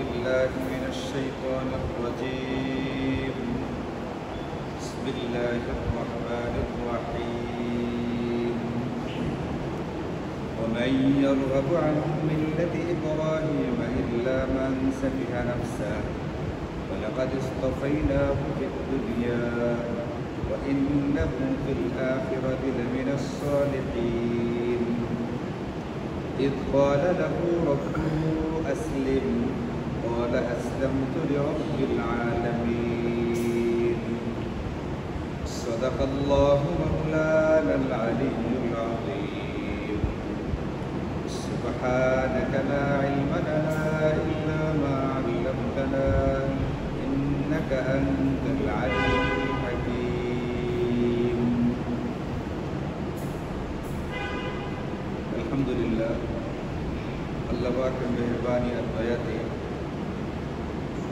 بالله من الشيطان الرجيم. بسم الله الرحمن الرحيم. ومن يرغب عن ملة إبراهيم إلا من سفه نفسه ولقد اصطفيناه في الدنيا وإنه في الآخرة لمن الصالحين. إذ قال له ربه أسلم قال أسلمت لرب العالمين. صدق الله مولانا العلي العظيم. سبحانك لا علم لنا إلا ما علمتنا إنك أنت العليم الحكيم. الحمد لله আল্লাহ পাকের মেহেরবানি আর দয়াতে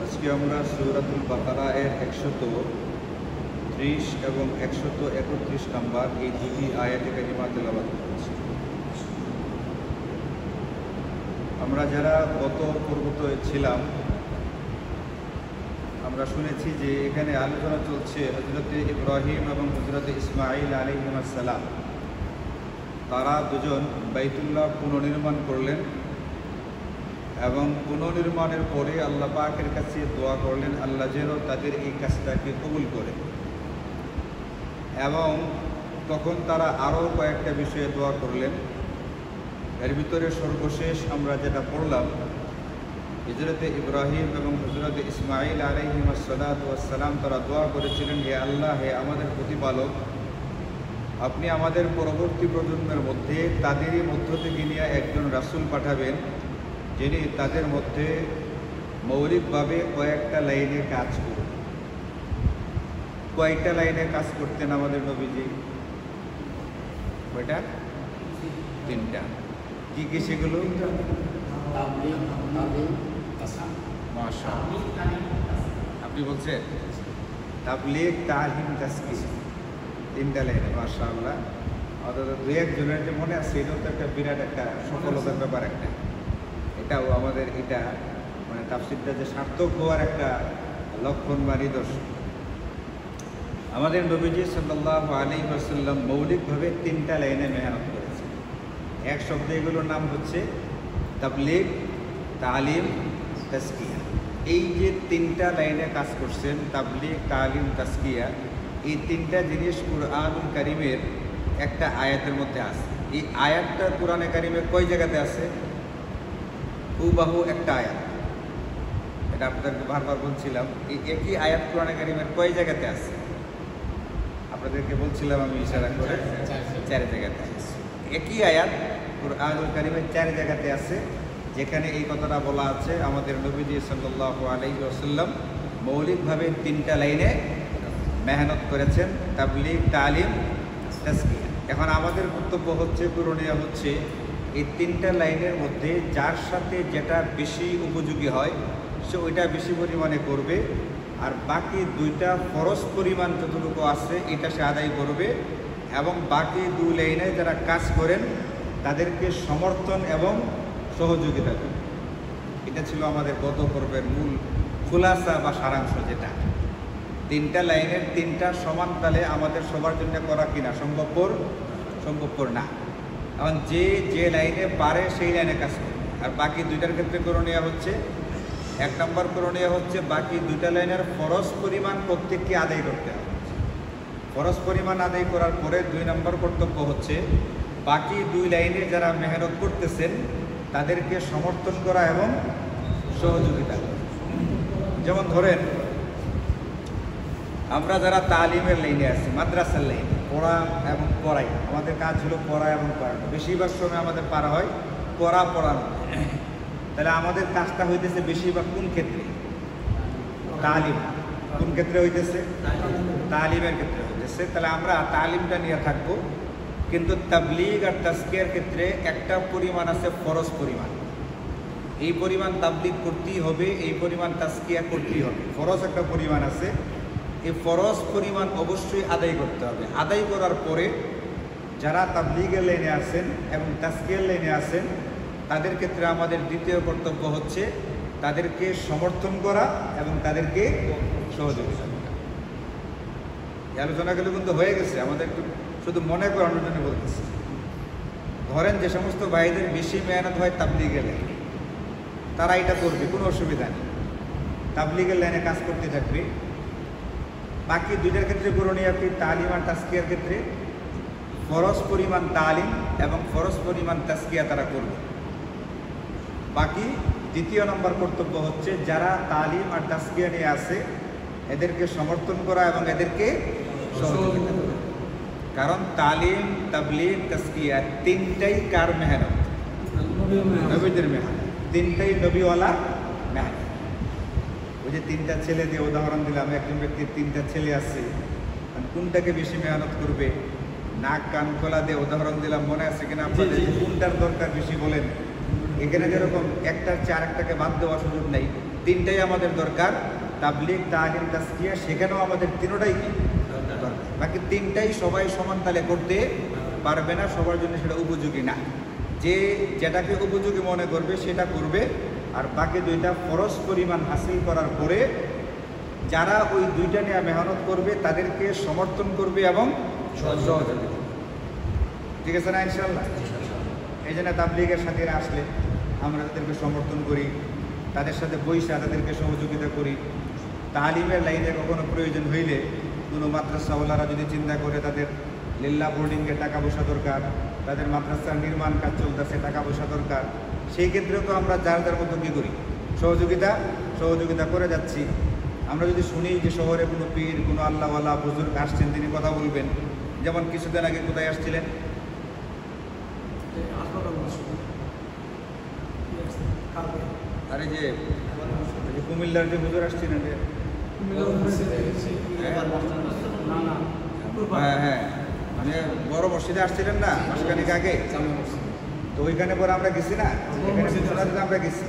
আজকে আমরা সূরাতুল বাকারা এর 130 এবং 131 নম্বর এই দুটি আয়াতে কারিমা তেলাওয়াত করেছি। আমরা যারা গত পর্বতে ছিলাম আমরা শুনেছি যে এখানে আলোচনা চলছে হযরতে ইব্রাহিম এবং হযরতে ইসমাঈল আলাইহিস সালাম, তারা দুজন বাইতুল্লাহ পুনর্নির্মাণ করলেন এবং পুনর্নির্মাণের পরে আল্লাহ পাকের কাছে দোয়া করলেন আল্লাহ যেন তাদের এই কাজটাকে কবুল করে। এবং তখন তারা আরও কয়েকটা বিষয়ে দোয়া করলেন। এর ভিতরে সর্বশেষ আমরা যেটা পড়লাম, হযরতে ইব্রাহিম এবং হযরতে ইসমাঈল আলাইহিস সালাম তারা দোয়া করেছিলেন, হে আল্লাহ, হে আমাদের প্রতিপালক, আপনি আমাদের পরবর্তী প্রজন্মের মধ্যে তাদেরই মধ্য থেকে নিয়ে একজন রাসূল পাঠাবেন যিনি তাদের মধ্যে মৌলিকভাবে কয়েকটা লাইনে কাজ করবেন। কয়েকটা লাইনে কাজ করতেন আমাদের নবীজি? কয়টা? তিনটা। কি কি সেগুলো? আপনি বলছেন তাবলীগ, তালিম, তাসকিয়া, তিনটা লাইনে। মাশাআল্লাহ, অন্তত দুই একজনের যে মনে আছে এটাও তো একটা বিরাট একটা সফলতার ব্যাপার। একটা এটাও আমাদের এটা মানে তাফসীরটা যে সার্থক হওয়ার একটা লক্ষণ বা নিদর্শন। আমাদের নবীজি সাল্লাল্লাহু আলাইহি ওয়াসাল্লাম মৌলিকভাবে তিনটা লাইনে মেহনত করেছেন। এক শব্দে এগুলোর নাম হচ্ছে তাবলীগ, তালিম, তাসকিয়া। এই যে তিনটা লাইনে কাজ করছেন, তাবলীগ, তালিম, তাসকিয়া, এই তিনটা জিনিস কুরআনুল কারীমের একটা আয়াতের মধ্যে আছে। এই আয়াতটা কুরআনে কারীমে কয় জায়গাতে আছে? হুবহু একটা আয়াত। এটা আপনাদেরকে বারবার বলছিলাম, এই একই আয়াত কুরআনে কারীমের কয় জায়গাতে আছে? আপনাদেরকে বলছিলাম আমি ইশারা করে, 4 জায়গাতে আছে। একই আয়াত কুরআনুল কারীমের 4 জায়গাতে আছে, যেখানে এই কথাটা বলা আছে আমাদের নবীজি সাল্লাল্লাহু আলাইহি ওয়াসাল্লাম মৌলিকভাবে তিনটা লাইনে মেহনত করেছেন, তাবলীগ, তালিম, তাসকিয়া। এখন আমাদের কর্তব্য হচ্ছে, করণীয় হচ্ছে এই তিনটা লাইনের মধ্যে যার সাথে যেটা বেশি উপযোগী হয় সে ওইটা বেশি পরিমাণে করবে, আর বাকি দুইটা ফরজ পরিমাণ যতটুকু আছে এটা সে আদায় করবে, এবং বাকি 2 লাইনে যারা কাজ করেন তাদেরকে সমর্থন এবং সহযোগিতা করবে। এটা ছিল আমাদের গত পর্বের মূল খুলাসা বা সারাংশ। যেটা তিনটা লাইনের তিনটা সমান তালে আমাদের সবার জন্য করা কিনা সম্ভবপর না। এখন যে লাইনে পারে সেই লাইনে কাজ করবে। আর বাকি দুইটার ক্ষেত্রে করণীয় হচ্ছে, 1 নম্বর করণীয় হচ্ছে বাকি দুইটা লাইনের ফরজ পরিমাণ প্রত্যেককে আদায় করতে হবে। ফরজ পরিমাণ আদায় করার পরে 2 নম্বর কর্তব্য হচ্ছে বাকি 2 লাইনে যারা মেহনত করতেছেন তাদেরকে সমর্থন করা এবং সহযোগিতা করা। যেমন ধরেন আমরা যারা তালিমের লাইনে আছি, মাদ্রাসার লাইনে, পড়া এবং পড়াই, আমাদের কাজ হলো পড়া এবং পড়ানো। বেশিরভাগ সময় আমাদের পারা হয় পড়ানো। তাহলে আমাদের কাজটা হইতেছে বেশিরভাগ কোন ক্ষেত্রে? তালিম। কোন ক্ষেত্রে হইতেছে? তালিমের ক্ষেত্রে হইতেছে। তাহলে আমরা তালিমটা নিয়ে থাকবো, কিন্তু তাবলীগ আর তাসকিয়ার ক্ষেত্রে একটা পরিমাণ আছে ফরজ পরিমাণ। এই পরিমাণ তাবলীগ করতেই হবে, এই পরিমাণ তাসকিয়া করতেই হবে। ফরজ একটা পরিমাণ আছে, এই ফরজ পরিমাণ অবশ্যই আদায় করতে হবে। আদায় করার পরে যারা তাবলীগের লাইনে আছেন এবং তাসকিয়ার লাইনে আছেন তাদের ক্ষেত্রে আমাদের দ্বিতীয় কর্তব্য হচ্ছে তাদেরকে সমর্থন করা এবং তাদেরকে সহযোগিতা করা। এই আলোচনাগুলো কিন্তু হয়ে গেছে, আমাদের একটু শুধু মনে করানোর জন্য বলতেছি। ধরেন যে সমস্ত ভাইদের বেশি মেহনত হয় তাবলীগের লাইনে, তারা এটা করবে, কোনো অসুবিধা নেই, তাবলীগের লাইনে কাজ করতে থাকবে। বাকি দুইটার ক্ষেত্রে করণীয় কি? তালিম আর তাস্কিয়ার ক্ষেত্রে ফরজ পরিমাণ তালিম এবং ফরজ পরিমাণ তাস্কিয়া তারা করবে। বাকি দ্বিতীয় নম্বর কর্তব্য হচ্ছে যারা তালিম আর তাস্কিয়া নিয়ে আসে এদেরকে সমর্থন করা এবং এদেরকে সহযোগিতা করা। কারণ তালিম, তাবলীগ, তাস্কিয়া তিনটাই কার মেহনত? নবীদের মেহনত, তিনটাই নবীওয়ালা মেহনত। ওই যে তিনটা ছেলে দিয়ে উদাহরণ দিলাম, একজন ব্যক্তির তিনটা ছেলে আছে, কোনটাকে বেশি মেহনত করবে? নাক কান খোলা দিয়ে উদাহরণ দিলাম, মনে আছে কিনা আপনাদের? কোনটার দরকার বেশি বলেন? এখানে যেরকম একটার চেয়ে আরেকটাকে বাদ দেওয়ার সুযোগ নেই, তিনটাই আমাদের দরকার। তাবলীগ, তালিম, তাস্কিয়া, সেখানেও আমাদের তিনটাই কি দরকার। বাকি তিনটাই সবাই সমান তালে করতে পারবে না, সবার জন্য সেটা উপযোগী না। যে যেটাকে উপযোগী মনে করবে সেটা করবে, আর বাকি দুইটা ফরজ পরিমাণ হাসিল করার পরে যারা ওই দুইটা নিয়ে মেহনত করবে তাদেরকে সমর্থন করবে এবং সহযোগিতা করবে। ঠিক আছে না ইনশাআল্লাহ? এই জন্য তাবলীগের সাথীরা আসলে আমরা তাদেরকে সমর্থন করি, তাদের সাথে বৈশা তাদেরকে সহযোগিতা করি। তালিমের লাইনে কখনো প্রয়োজন হইলে কোনো মাদ্রাসাওয়ালারা যদি চিন্তা করে তাদের লিল্লা বোর্ডিংয়ে টাকা পয়সা দরকার, তাদের মাদ্রাসার নির্মাণ কাজ চলতেছে, টাকা পয়সা দরকার, সেই ক্ষেত্রেও তো আমরা যার যার মতো কী করি? সহযোগিতা করে যাচ্ছি। আমরা যদি শুনি যে শহরে কোনো পীর, কোনো আল্লাহওয়ালা বুজুর্গ আসছেন, তিনি কথা বলবেন, যেমন কিছুদিন আগে কোথায় আসছিলেন? আরে যে কুমিল্লার যে হুজুর আসছিলেন, হ্যাঁ হ্যাঁ, মানে বড় মসজিদে আসছিলেন না মাসখানেক আগে, তো ওইখানে পরে আমরা গেছি না, আমরা গেছি।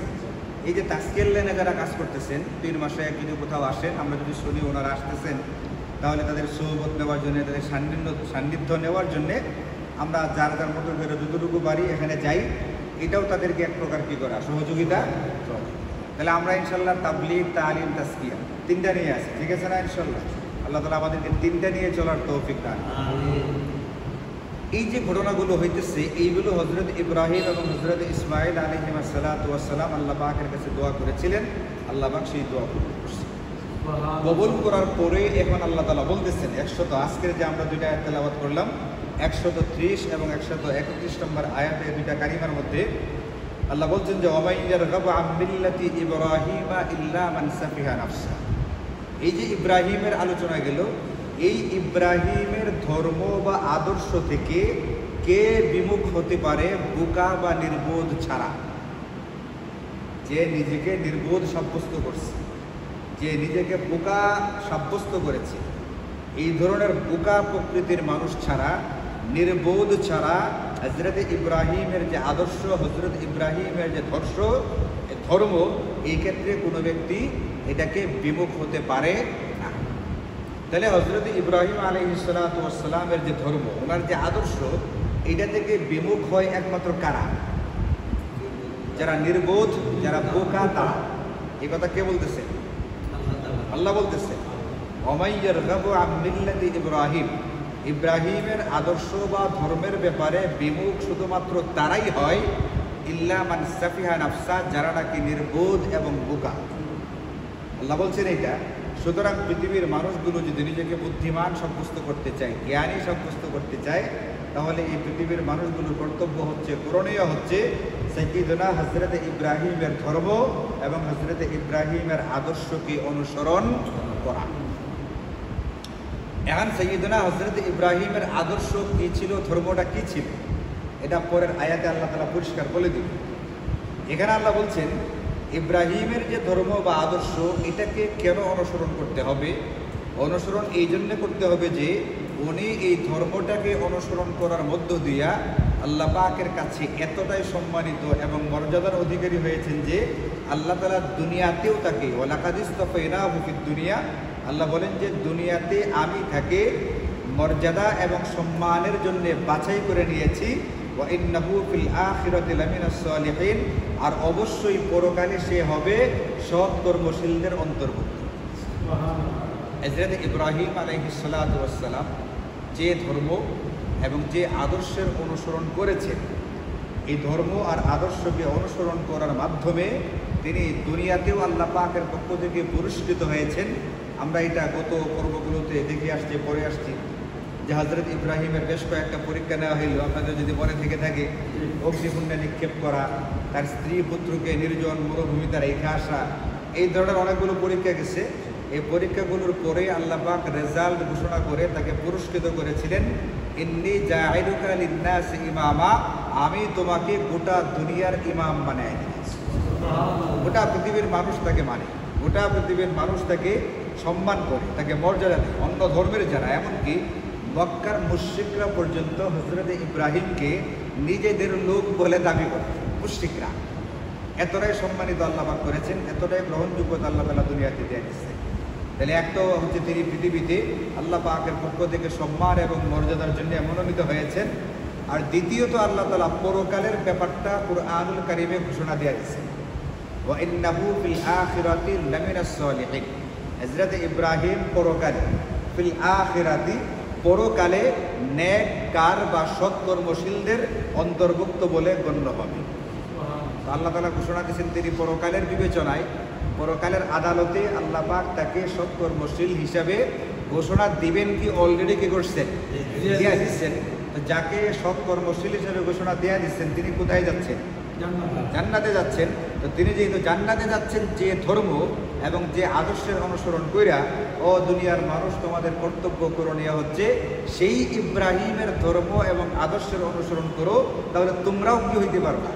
এই যে তাস্কিয়ার লাইনে যারা কাজ করতেছেন, 3 মাসে যদি কোথাও আসেন, আমরা যদি শুনি ওনারা আসতেছেন, তাহলে তাদের সোহবত নেওয়ার জন্য, তাদের সান্নিধ্য নেওয়ার জন্যে আমরা যার যার মতো করে যতটুকু বাড়ি এখানে যাই। এটাও তাদেরকে এক প্রকার কী করা? সহযোগিতা। তাহলে আমরা ইনশাল্লাহ তাবলীগ, তালিম, তাস্কিয়া তিনটা নিয়ে আসি। ঠিক আছে না ইনশাল্লাহ? আল্লাহ তাআলা আমাদেরকে তিনটা নিয়ে চলার তৌফিক দান। এই যে ঘটনাগুলো হইতেছে, এইগুলো হযরত ইব্রাহিম এবং হযরত ইসমাঈল আলাইহিস সালাতু ওয়াস সালাম আল্লাহ পাকের কাছে দোয়া করেছিলেন। আল্লাহ পাক সেই দোয়া কবুল করার পরে এখন আল্লাহ তাআলা বলতেছেন 100, আজকের যে আমরা দুইটা আয়াত তেলাওয়াত করলাম, 130 এবং 131 নম্বর আয়াতে, দুইটা কালিমার মধ্যে আল্লাহ বলছেন যে ওয়া মান ইয়ারগাবু আন মিল্লাতি ইব্রাহিমা ইল্লা মান সাফিহা নাফসা। এই যে ইব্রাহিমের আলোচনা গেল, এই ইব্রাহিমের ধর্ম বা আদর্শ থেকে কে বিমুখ হতে পারে? বোকা বা নির্বোধ ছাড়া। যে নিজেকে নির্বোধ সাব্যস্ত করছে, যে নিজেকে বোকা সাব্যস্ত করেছে, এই ধরনের বোকা প্রকৃতির মানুষ ছাড়া, নির্বোধ ছাড়া হযরত ইব্রাহিমের যে আদর্শ, হযরত ইব্রাহিমের যে ধর্ম, এই ক্ষেত্রে কোনো ব্যক্তি এটাকে বিমুখ হতে পারে না। তাহলে হযরত ইব্রাহিম আলাইহিস সালাতু ওয়াস সালামের যে ধর্ম, ওনার যে আদর্শ, এটা থেকে বিমুখ হয় একমাত্র কারা? যারা নির্বোধ, যারা বোকা, তারা। এই কথা কে বলতেছে? আল্লাহ বলতেছে ওয়া মান ইয়ারগাবু আন মিল্লাতি ইব্রাহিম। ইব্রাহিমের আদর্শ বা ধর্মের ব্যাপারে বিমুখ শুধুমাত্র তারাই হয় ইল্লা মান সাফিহা নাফসা, যারা নাকি নির্বোধ এবং বোকা। আল্লাহ বলছেন এইটা। সুতরাং পৃথিবীর মানুষগুলো যদি নিজেকে বুদ্ধিমান সাব্যস্ত করতে চায়, জ্ঞানী সাব্যস্ত করতে চায়, তাহলে এই পৃথিবীর মানুষগুলোর কর্তব্য হচ্ছে, করণীয় হচ্ছে সাইয়্যিদুনা হযরত ইব্রাহিমের ধর্ম এবং হযরত ইব্রাহিমের আদর্শকে অনুসরণ করা। এখন সাইয়্যিদুনা হযরত ইব্রাহিমের আদর্শ কী ছিল, ধর্মটা কী ছিল, এটা পরের আয়াতে আল্লাহ তাআলা পরিষ্কার বলে দিবেন। এখানে আল্লাহ বলছেন ইব্রাহিমের যে ধর্ম বা আদর্শ, এটাকে কেন অনুসরণ করতে হবে? অনুসরণ এই জন্য করতে হবে যে উনি এই ধর্মটাকে অনুসরণ করার মধ্য দিয়া আল্লাহ পাকের কাছে এতটাই সম্মানিত এবং মর্যাদার অধিকারী হয়েছেন যে আল্লাহ তাআলা দুনিয়াতেও তাকে ওয়ালাকাদ ইসতাফাইনাহু ফিদ দুনিয়া, আল্লাহ বলেন যে দুনিয়াতে আমি তাকে মর্যাদা এবং সম্মানের জন্য বাছাই করে নিয়েছি ওয়া ইন্নাহু ফিল আখিরাতি লামিনাস সালিহিন, আর অবশ্যই পরকালে সে হবে সৎ কর্মশীলদের অন্তর্ভুক্ত। হযরত ইব্রাহিম আলাইহিস সালাতু ওয়াস সালাম যে ধর্ম এবং যে আদর্শের অনুসরণ করেছেন, এই ধর্ম আর আদর্শকে অনুসরণ করার মাধ্যমে তিনি দুনিয়াতেও আল্লাহ পাকের পক্ষ থেকে পুরস্কৃত হয়েছেন। আমরা এটা গত পর্বগুলোতে দেখে আসছি, পড়ে আসছি যে হযরত ইব্রাহিমের বেশ কয়েকটা পরীক্ষা নেওয়া হইল। আপনাদের যদি মনে থেকে থাকে, অগ্নিকুণ্ডে নিক্ষেপ করা, তার স্ত্রী পুত্রকে নির্জন মরুভূমিতে রেখে আসা, এই ধরনের অনেকগুলো পরীক্ষা গেছে। এই পরীক্ষাগুলোর পরে আল্লাহ পাক রেজাল্ট ঘোষণা করে তাকে পুরস্কৃত করেছিলেন, ইন্নী জাইলুকা লিন্নাসি ইমামা, আমি তোমাকে গোটা দুনিয়ার ইমাম বানায় দিয়েছি। গোটা পৃথিবীর মানুষ তাকে মানে, গোটা পৃথিবীর মানুষ তাকে সম্মান করে, তাকে মর্যাদা দেয়। অন্য ধর্মের যারা, এমনকি মক্কার মুশরিকরা পর্যন্ত হযরত ইব্রাহিমকে নিজেদের লোক বলে দাবি করে। মুশরিকরা এতটাই সম্মানিত আল্লাহ পাক করেছেন, এতটাই গ্রহণযোগ্যতা আল্লাহ তাআলা দুনিয়াতে দিয়ে দিচ্ছে। তাহলে এক তো হচ্ছে তিনি পৃথিবীতে আল্লাহ পাকের পক্ষ থেকে সম্মান এবং মর্যাদার জন্য মনোনীত হয়েছেন, আর দ্বিতীয়ত আল্লাহ তাআলা পরকালের ব্যাপারটা কুরআনুল কারীমে ঘোষণা দিয়ে দিয়েছেন, ওয়া ইন্নাহু ফিল আখিরাতি লামিনাস সালিহিন। হযরত ইব্রাহিম পরকালে, ফিল আখিরাতি পরকালে নেককার বা সৎকর্মশীলদের অন্তর্ভুক্ত বলে গণ্য হবে। আল্লাহ তাআলা ঘোষণা দিয়েছেন তিনি পরকালের বিবেচনায়, পরকালের আদালতে আল্লাহ পাক তাকে সৎকর্মশীল হিসাবে ঘোষণা দিবেন। কি অলরেডি কি করছেন? দিয়া দিচ্ছেন। যাকে সৎকর্মশীল হিসাবে ঘোষণা দেয়া দিচ্ছেন, তিনি কোথায় যাচ্ছেন? জান্নাতে যাচ্ছেন। তো তিনি যেহেতু জান্নাতে যাচ্ছেন, যে ধর্ম এবং যে আদর্শের অনুসরণ কইরা, ও দুনিয়ার মানুষ তোমাদের কর্তব্য করণীয় হচ্ছে সেই ইব্রাহিমের ধর্ম এবং আদর্শের অনুসরণ করো, তাহলে তোমরাও কি হইতে পারবা?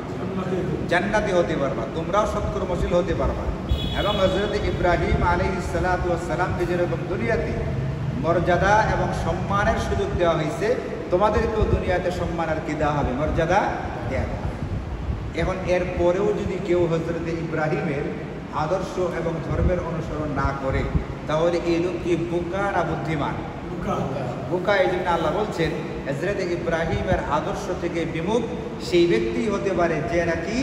জান্নাতি হতে পারবা, তোমরাও সৎকর্মশীল হতে পারবা। এবং হযরত ইব্রাহিম আলাইহিস সালাতু ওয়াস সালামকে যেরকম দুনিয়াতে মর্যাদা এবং সম্মানের সুযোগ দেওয়া হয়েছে, তোমাদেরকেও দুনিয়াতে সম্মান আর কি দেওয়া হবে, মর্যাদা দেওয়া হবে। এখন এর পরেও যদি কেউ হযরত ইব্রাহিমের আদর্শ এবং ধর্মের অনুসরণ না করে, তাহলে এই লোক কি বোকা না বুদ্ধিমান? বোকা। এই জন্য আল্লাহ বলছেন হযরত ইব্রাহিমের আদর্শ থেকে বিমুখ সেই ব্যক্তি হতে পারে যে নাকি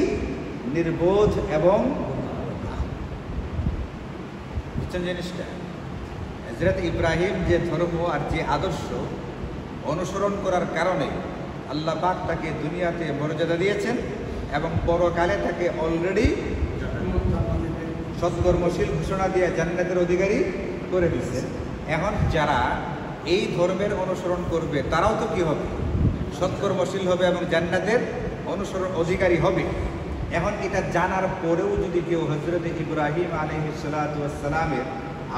নির্বোধ এবং বুঝছেন জিনিসটা। হযরত ইব্রাহিম যে ধর্ম আর যে আদর্শ অনুসরণ করার কারণে আল্লাহ পাক তাকে দুনিয়াতে মর্যাদা দিয়েছেন এবং পরকালে তাকে অলরেডি সৎকর্মশীল ঘোষণা দিয়ে জান্নাতের অধিকারী করে দিচ্ছেন। এখন যারা এই ধর্মের অনুসরণ করবে, তারাও তো কি হবে? সৎকর্মশীল হবে এবং জান্নাতের অনুসরণ অধিকারী হবে। এখন এটা জানার পরেও যদি কেউ হযরত ইব্রাহিম আলাইহিস সালাতু ওয়াস সালামের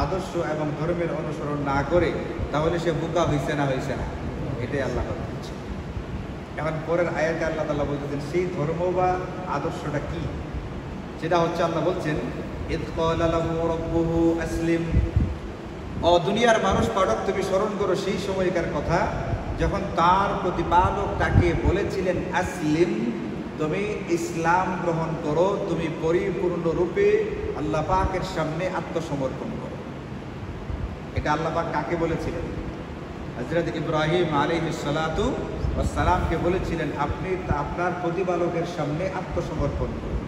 আদর্শ এবং ধর্মের অনুসরণ না করে, তাহলে সে বোকা হইছে না হইছে না? এটাই আল্লাহ বলছেন। এখন পরের আয়াতে আল্লাহ তাআলা বলতেছেন সেই ধর্ম বা আদর্শটা কি, সেটা হচ্ছে আল্লাহ বলছেন, ইদ ক্বালা লাহু রাব্বুহু আসলিম। ও দুনিয়ার মানুষ পাঠক, তুমি স্মরণ করো সেই সময়কার কথা যখন তার প্রতিপালক তাকে বলেছিলেন, আসলিম, তুমি ইসলাম গ্রহণ করো, তুমি পরিপূর্ণরূপে আল্লাহ পাকের সামনে আত্মসমর্পণ করো। এটা আল্লাহ পাক কাকে বলেছিলেন? হযরত ইব্রাহিম আলাইহিস সালাতু ওয়াস সালামকে বলেছিলেন, আপনি আপনার প্রতিপালকের সামনে আত্মসমর্পণ করুন,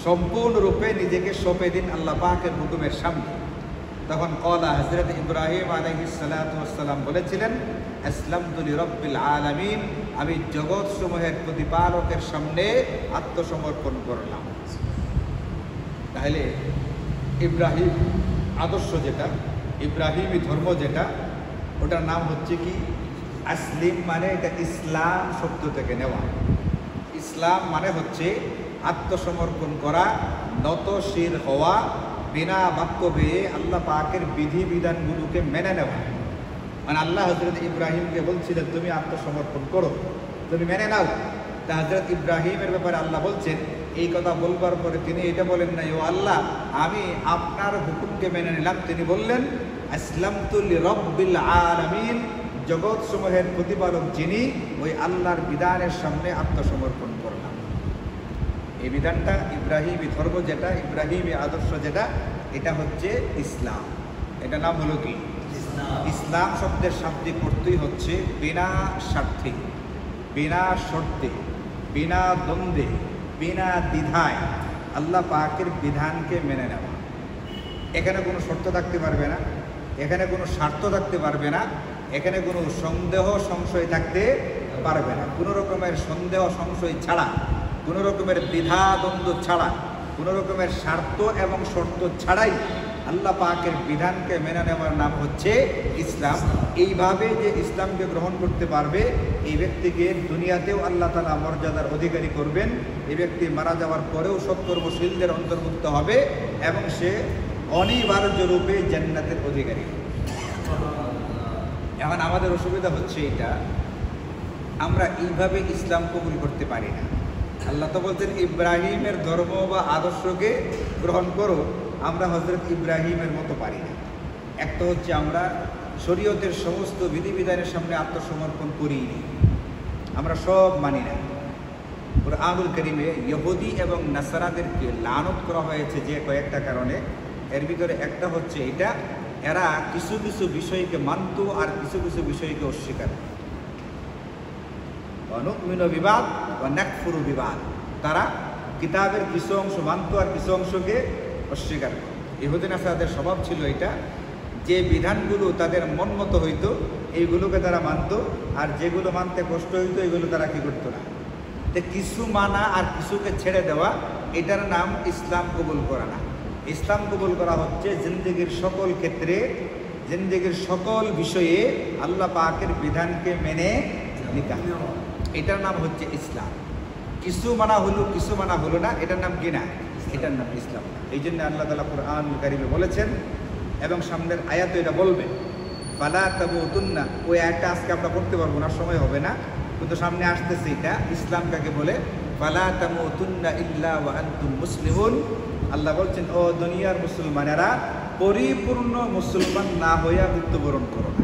সম্পূর্ণরূপে নিজেকে সঁপে দিন আল্লাহ পাকের হুকুমের সামনে। তখন ক্বালা, হযরত ইব্রাহিম আলাইহিস সালাতু ওয়াস সালাম বলেছিলেন, আসলামতু লিরাব্বিল আলামিন, আমি জগৎ সমূহের প্রতিপালকের সামনে আত্মসমর্পণ করলাম। তাহলে ইব্রাহিম আদর্শ যেটা, ইব্রাহিমী ধর্ম যেটা, ওটার নাম হচ্ছে কি? আসলিম, মানে এটা ইসলাম শব্দ থেকে নেওয়া। ইসলাম মানে হচ্ছে আত্মসমর্পণ করা, নতশির হওয়া, বিনা বাক্য বেয়ে আল্লাহ পাকের বিধিবিধানগুলোকে মেনে নেওয়া। মানে আল্লাহ হযরত ইব্রাহিমকে বলছিলেন, তুমি আত্মসমর্পণ করো, তুমি মেনে নাও। তা হযরত ইব্রাহিমের ব্যাপারে আল্লাহ বলছেন, এই কথা বলবার পরে তিনি এটা বলেন না, ও আল্লাহ, আমি আপনার হুকুমকে মেনে নিলাম। তিনি বললেন, আসলামতু লিরাব্বিল আলামিন, জগৎ সমূহের প্রতিপালক যিনি, ওই আল্লাহর বিধানের সামনে আত্মসমর্পণ করলাম। এই বিধানটা ইব্রাহিমী ধর্ম যেটা, ইব্রাহিমী আদর্শ যেটা, এটা হচ্ছে ইসলাম। এটা নাম হলো কি? ইসলাম শব্দের শাব্দিক অর্থই হচ্ছে বিনা স্বার্থে। বিনা শর্তে, বিনা দ্বন্দ্বে, বিনা দ্বিধায় আল্লাহ পাকের বিধানকে মেনে নেওয়া। এখানে কোনো শর্ত থাকতে পারবে না, এখানে কোনো স্বার্থ থাকতে পারবে না, এখানে কোনো সন্দেহ সংশয় থাকতে পারবে না। কোনো রকমের সন্দেহ সংশয় ছাড়া, কোনো রকমের দ্বিধা দ্বন্দ্ব ছাড়া, কোনো রকমের স্বার্থ এবং শর্ত ছাড়াই আল্লাহ পাকের বিধানকে মেনে নেওয়ার নাম হচ্ছে ইসলাম। এইভাবে যে ইসলামকে গ্রহণ করতে পারবে এই ব্যক্তিকে দুনিয়াতেও আল্লাহ তাআলা মর্যাদার অধিকারী করবেন। এই ব্যক্তি মারা যাওয়ার পরেও সৎকর্মশীলদের অন্তর্ভুক্ত হবে এবং সে অনিবার্য রূপে জান্নাতের অধিকারী। এখন আমাদের অসুবিধা হচ্ছে এটা, আমরা এইভাবে ইসলাম কবুল করতে পারি না। আল্লাহ তো বলছেন ইব্রাহিমের ধর্ম বা আদর্শকে গ্রহণ করো, আমরা হযরত ইব্রাহিমের মতো পারি না। একটা হচ্ছে আমরা শরীয়তের সমস্ত বিধিবিধানের সামনে আত্মসমর্পণ করিনি, আমরা সব মানি না। কুরআনুল কারীমে ইহুদি এবং নাসারাদেরকে লানত করা হয়েছে যে কয়েকটা কারণে, এর ভিতরে একটা হচ্ছে এটা, এরা কিছু কিছু বিষয়কে মানত আর কিছু কিছু বিষয়কে অস্বীকার করত। অনুমিনু বিবাদ ও নাকফুরু বিবাদ, তারা কিতাবের কিছু অংশ মানত আর কিছু অংশকে অস্বীকার করত। ইহুদি নাসারাদের স্বভাব ছিল এটা, যে বিধানগুলো তাদের মন মতো হইতো এইগুলোকে তারা মানত, আর যেগুলো মানতে কষ্ট হইতো এগুলো তারা কি করতো না। তো কিছু মানা আর কিছুকে ছেড়ে দেওয়া, এটার নাম ইসলাম কবুল করা না। ইসলাম কবুল করা হচ্ছে জিন্দেগির সকল ক্ষেত্রে, জিন্দেগির সকল বিষয়ে আল্লাহ পাকের বিধানকে মেনে নিতে। এটার নাম হচ্ছে ইসলাম। কিছু মানা হলো কিছু মানা হলো না, এটার নাম কি না, এটার নাম ইসলাম। এই জন্য আল্লাহ তাআলা কুরআনুল কারীমে বলেছেন এবং সামনের আয়াতে এটা বলবেন, ফালা তামুতুন্না। ওই আয়াতটা আজকে আমরা পড়তে পারবো না, সময় হবে না, কিন্তু সামনে আসতেছে এটা। ইসলাম কাকে বলে? ফালা তামুতুন্না ইল্লা ওয়া আনতুম মুসলিমুন। আল্লাহ বলছেন, ও দুনিয়ার মুসলমানেরা, পরিপূর্ণ মুসলমান না হইয়া মৃত্যুবরণ করো না।